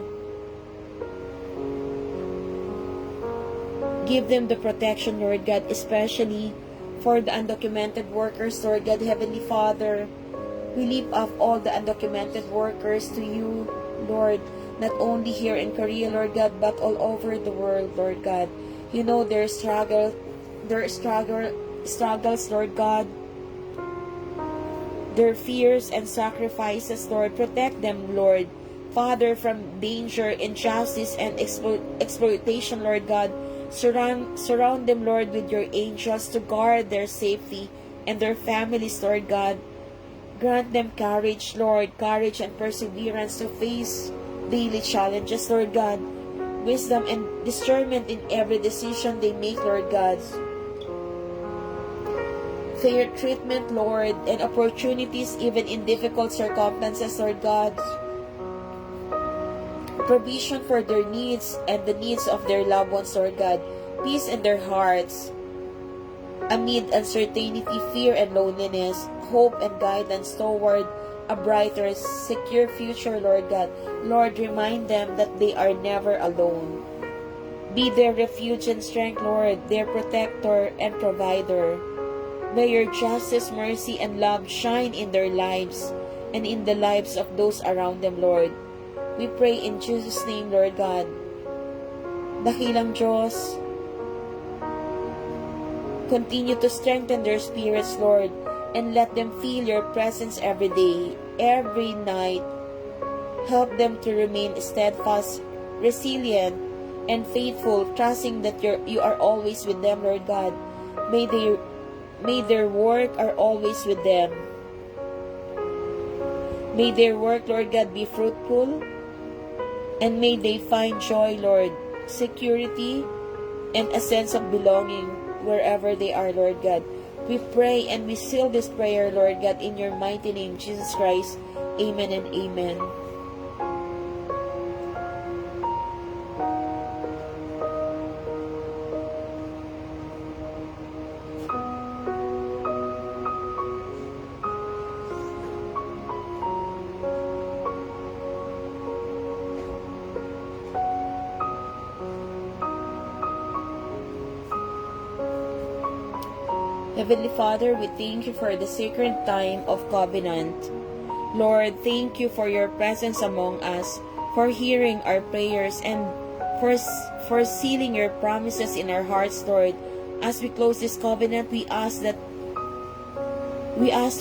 give them the protection, Lord God, especially for the undocumented workers, Lord God. Heavenly Father, we lift up all the undocumented workers to you, Lord, not only here in Korea, Lord God, but all over the world, Lord God. You know their struggles, Lord God, their fears and sacrifices, Lord. Protect them, Lord. Father, from danger, injustice, and exploitation, Lord God. Surround them, Lord, with your angels to guard their safety and their families, Lord God. Grant them courage, Lord, courage and perseverance to face daily challenges, Lord God. Wisdom and discernment in every decision they make, Lord God. Fair treatment, Lord, and opportunities even in difficult circumstances, Lord God. Provision for their needs and the needs of their loved ones, Lord God. Peace in their hearts amid uncertainty, fear, and loneliness. Hope and guidance toward a brighter, secure future, Lord God. Lord, remind them that they are never alone. Be their refuge and strength, Lord, their protector and provider. May your justice, mercy, and love shine in their lives and in the lives of those around them, Lord. We pray in Jesus' name, Lord God. Dakilang Diyos, continue to strengthen their spirits, Lord, and let them feel your presence every day, every night. Help them to remain steadfast, resilient, and faithful, trusting that you are always with them, Lord God. May their work are always with them. May their work, Lord God, be fruitful, and may they find joy, Lord, security, and a sense of belonging wherever they are, Lord God. We pray and we seal this prayer, Lord God, in your mighty name, Jesus Christ. Amen and amen. Heavenly Father, we thank you for the sacred time of covenant. Lord, thank you for your presence among us, for hearing our prayers, and for sealing your promises in our hearts, Lord. As we close this covenant, we ask,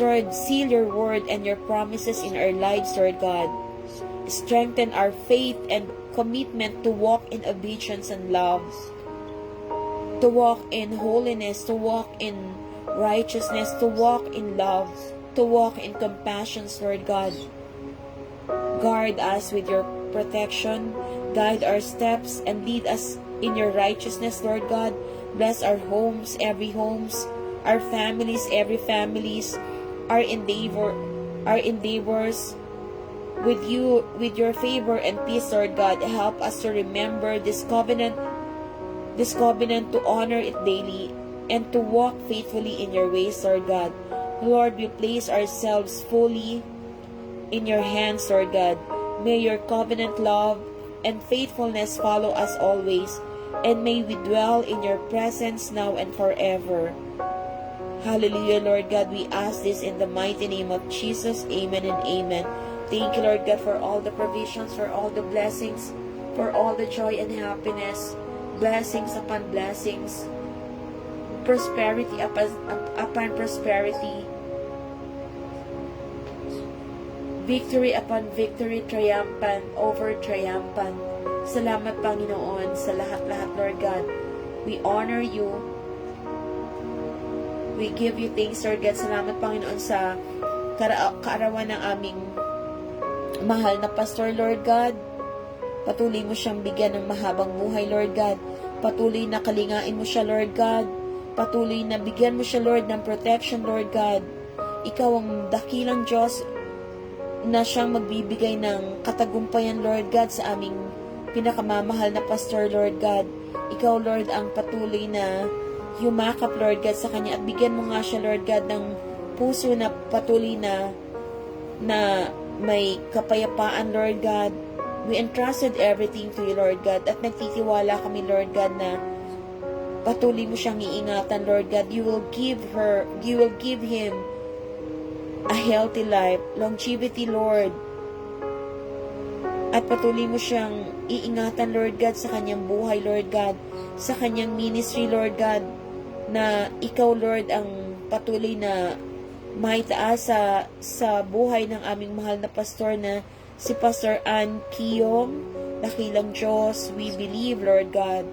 Lord, seal your word and your promises in our lives, Lord God. Strengthen our faith and commitment to walk in obedience and love, to walk in holiness, to walk in righteousness, to walk in love, to walk in compassion, Lord God. Guard us with your protection, guide our steps, and lead us in your righteousness, Lord God. Bless our homes, every homes, our families, every families, our endeavors with you, with your favor and peace, Lord God. Help us to remember this covenant to honor it daily, and to walk faithfully in your ways, Lord God. Lord, we place ourselves fully in your hands, Lord God. May your covenant love and faithfulness follow us always, and may we dwell in your presence now and forever. Hallelujah, Lord God. We ask this in the mighty name of Jesus. Amen and amen. Thank you, Lord God, for all the provisions, for all the blessings, for all the joy and happiness, blessings upon blessings, prosperity upon prosperity, victory upon victory, triumphant over triumphant. Salamat, Panginoon, sa lahat-lahat, Lord God. We honor you. We give you thanks, Lord God. Salamat, Panginoon, sa kaarawan ng aming mahal na pastor, Lord God. Patuloy mo siyang bigyan ng mahabang buhay, Lord God. Patuloy na kalingain mo siya, Lord God. Patuloy na bigyan mo siya, Lord, ng protection, Lord God. Ikaw ang dakilang Diyos na siyang magbibigay ng katagumpayan, Lord God, sa aming pinakamamahal na pastor, Lord God. Ikaw, Lord, ang patuloy na yumakap, Lord God, sa kanya at bigyan mo nga siya, Lord God, ng puso na patuloy na may kapayapaan, Lord God. We entrusted everything to you, Lord God, at nagtitiwala kami, Lord God, na patuloy mo siyang iingatan, Lord God. You will give him a healthy life, longevity, Lord. At patuloy mo siyang iingatan, Lord God, sa kanyang buhay, Lord God, sa kanyang ministry, Lord God, na ikaw, Lord, ang patuloy na maitaas sa buhay ng aming mahal na pastor na si Pastor Ann Kiyong. Dakilang Diyos, we believe, Lord God,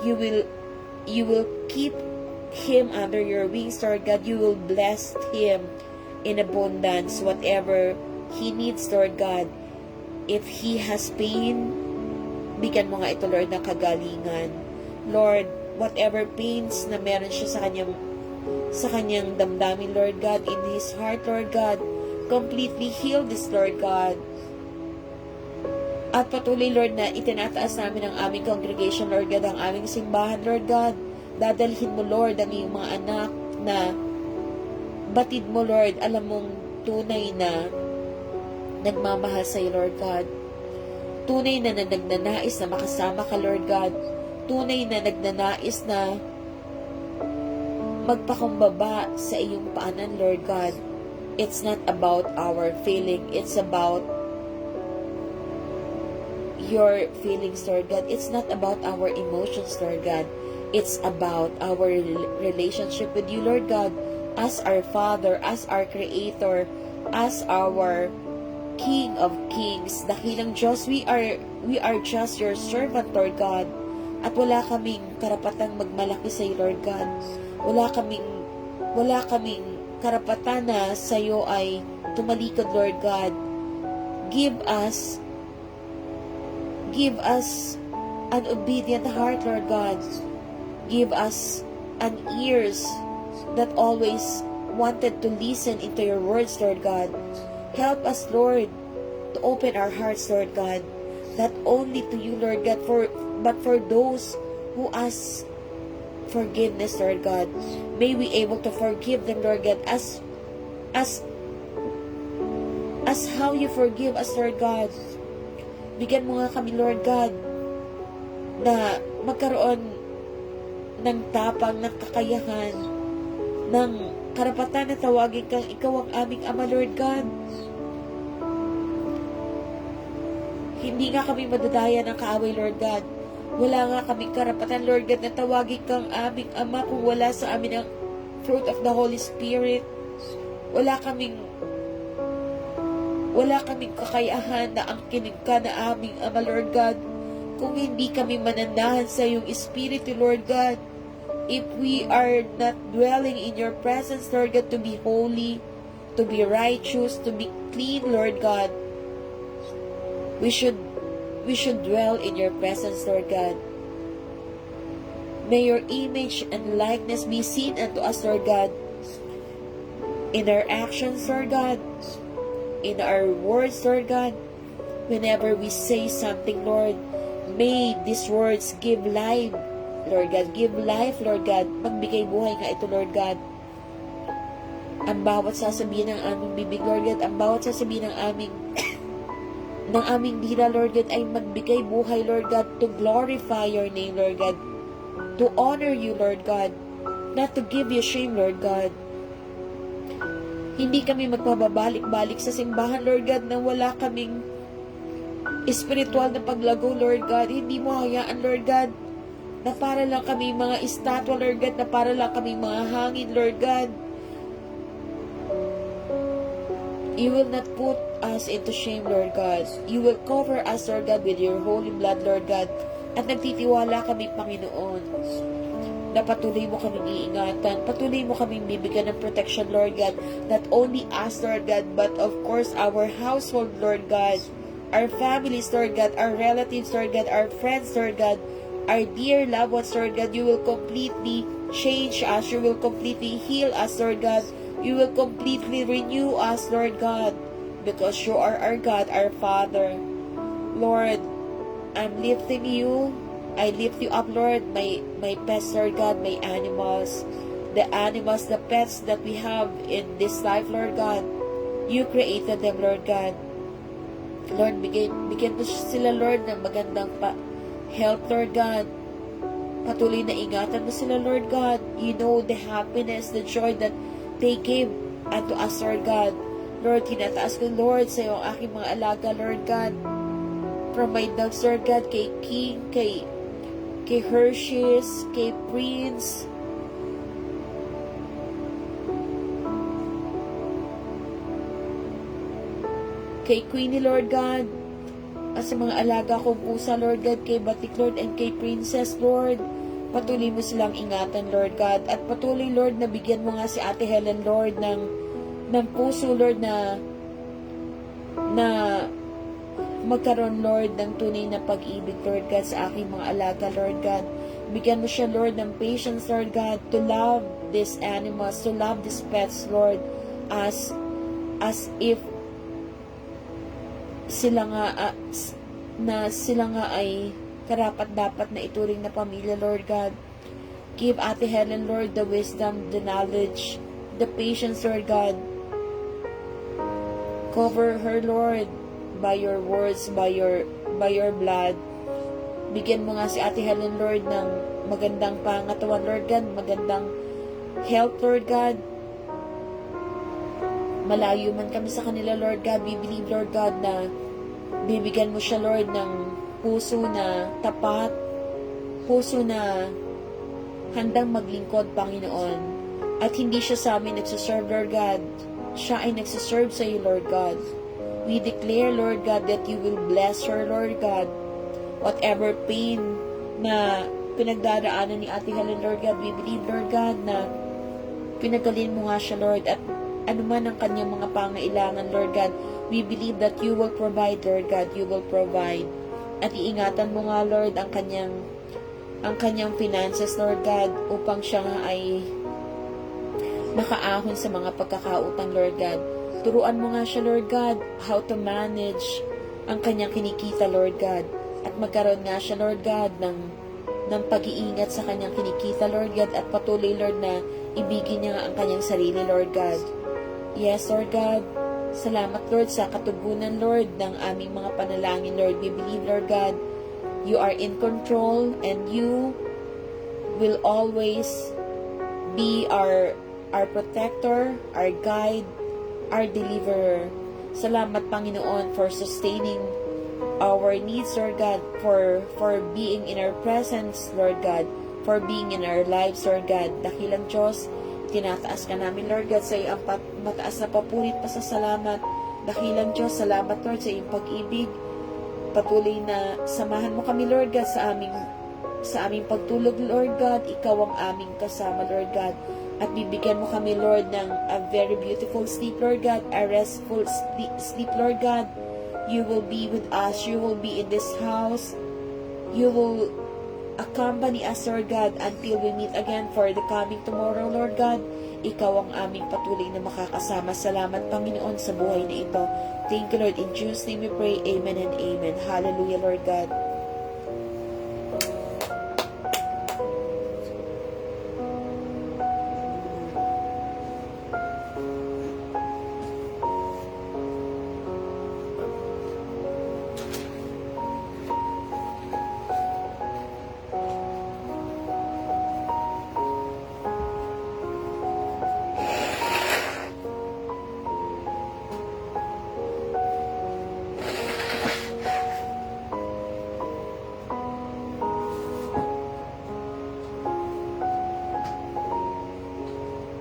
you will keep him under your wings, Lord God. You will bless him in abundance, whatever he needs, Lord God. If he has pain, bigyan mo nga ito, Lord, ng kagalingan. Lord, whatever pains na meron siya sa kanyang damdamin, Lord God, in his heart, Lord God, completely heal this, Lord God. At patuloy, Lord, na itinataas namin ang aming congregation, Lord God, ang aming simbahan, Lord God. Dadalhin mo, Lord, ang iyong mga anak na batid mo, Lord, alam mong tunay na nagmamahal sa iyo, Lord God. Tunay na nagnanais na makasama ka, Lord God. Tunay na nagnanais na magpakumbaba sa iyong paanan, Lord God. It's not about our feeling. It's about your feelings, Lord God. It's not about our emotions, Lord God. It's about our relationship with you, Lord God, as our Father, as our Creator, as our King of Kings. Dakilang Diyos, we are just your servant, Lord God. At wala kaming karapatang magmalaki sa iyo, Lord God. Wala kaming karapatan na sa iyo ay tumalikod, Lord God. Give us an obedient heart, Lord God. Give us an ears that always wanted to listen into your words, Lord God. Help us, Lord, to open our hearts, Lord God, not only to you, Lord God, but for those who ask forgiveness, Lord God. May we able to forgive them, Lord God, as how you forgive us, Lord God. Bigyan mo nga kami, Lord God, na magkaroon ng tapang, ng kakayahan, ng karapatan na tawagin kang ikaw ang aming Ama, Lord God. Hindi nga kami madadaya ng kaaway, Lord God. Wala nga kaming karapatan, Lord God, na tawagin kang aming Ama kung wala sa amin ang fruit of the Holy Spirit. Wala kaming kakayahan na angkinin ka na aming Ama, Lord God, kung hindi kami mananahan sa iyong Espiritu, Lord God. If we are not dwelling in your presence, Lord God, to be holy, to be righteous, to be clean, Lord God, we should dwell in your presence, Lord God. May your image and likeness be seen unto us, Lord God, in our actions, Lord God, in our words, Lord God. Whenever we say something, Lord, may these words give life, Lord God. Give life, Lord God. Magbigay buhay nga ito, Lord God. Ang bawat sasabihin ng aming bibig, Lord God, ang bawat sasabihin ng aming dila, Lord God, ay magbigay buhay, Lord God, to glorify your name, Lord God, to honor you, Lord God, not to give you shame, Lord God. Hindi kami magpababalik-balik sa simbahan, Lord God, na wala kaming espiritual na paglago, Lord God. Hindi mo hayaan, Lord God, na para lang kami mga estatwa, Lord God, na para lang kami mga hangin, Lord God. You will not put us into shame, Lord God. You will cover us, Lord God, with your holy blood, Lord God. At nagtitiwala kami, Panginoon, na patuloy mo kaming iingatan, patuloy mo kaming bibigyan ng protection, Lord God. Not only us, Lord God, but of course our household, Lord God, our families, Lord God, our relatives, Lord God, our friends, Lord God, our dear loved ones, Lord God. You will completely change us. You will completely heal us, Lord God. You will completely renew us, Lord God, because you are our God, our Father. Lord, I'm lifting you I lift you up, Lord, my pets, Lord God, my animals, the pets that we have in this life, Lord God. You created them, Lord God. Lord, bigyan mo sila, Lord, ng magandang health, Lord God. Patuloy na ingatan mo sila, Lord God. You know the happiness, the joy that they gave unto us, Lord God. Lord, tinataas ko, Lord, sa iyo ang aking mga alaga, Lord God. From my dogs, Lord God, kay King, kay Hershey's, kay Prince, kay Queenie, Lord God, at sa mga alaga kong pusa, Lord God, kay Batik, Lord, and kay Princess, Lord. Patuloy mo silang ingatan, Lord God, at patuloy, Lord, na bigyan mo nga si Ate Helen, Lord, ng puso, Lord, na magkaroon, Lord, ng tunay na pag-ibig, Lord God, sa aking mga alaga, Lord God. Bigyan mo siya, Lord, ng patience, Lord God, to love these animals, to love these pets, Lord, as if sila nga ay karapat-dapat na ituring na pamilya, Lord God. Give Ate Helen, Lord, the wisdom, the knowledge, the patience, Lord God. Cover her, Lord, by your words, by your blood. Bigyan mo nga si Ate Helen, Lord, ng magandang pangatawan, Lord God, magandang health, Lord God. Malayo man kami sa kanila, Lord God, we believe, Lord God, na bibigyan mo siya, Lord, ng puso na tapat, puso na handang maglingkod, Panginoon. At hindi siya sa amin nagsaserve, Lord God. Siya ay nagsaserve sa iyo, Lord God. We declare, Lord God, that you will bless her, Lord God. Whatever pain na pinagdaraanan ni Ate Helen, Lord God, we believe, Lord God, na pinagaling mo nga siya, Lord, at anuman ang kanyang mga pangailangan, Lord God, we believe that you will provide, Lord God, you will provide. At iingatan mo nga, Lord, ang kanyang finances, Lord God, upang siya nga ay makaahon sa mga pagkakautang, Lord God. Turuan mo nga siya, Lord God, how to manage ang kanyang kinikita, Lord God. At magkaroon nga siya, Lord God, ng pag-iingat sa kanyang kinikita, Lord God, at patuloy, Lord, na ibigin niya nga ang kanyang sarili, Lord God. Yes, Lord God. Salamat, Lord, sa katugunan, Lord, ng aming mga panalangin, Lord. We believe, Lord God, you are in control and you will always be our protector, our guide, our deliverer. Salamat, Panginoon, for sustaining our needs, Lord God, for being in our presence, Lord God, for being in our lives, Lord God. Dakilang Diyos, tinataas ka namin, Lord God, sa iyong mataas na papurit pa sa salamat. Dakilang Diyos, salamat, Lord, sa iyong pag-ibig. Patuloy na samahan mo kami, Lord God, sa aming pagtulog, Lord God. Ikaw ang aming kasama, Lord God. At bibigyan mo kami, Lord, ng a very beautiful sleep, Lord God, a restful sleep, Lord God. You will be with us. You will be in this house. You will accompany us, Lord God, until we meet again for the coming tomorrow, Lord God. Ikaw ang aming patuloy na makakasama. Salamat, Panginoon, sa buhay na ito. Thank you, Lord. In Jesus' name we pray. Amen and amen. Hallelujah, Lord God.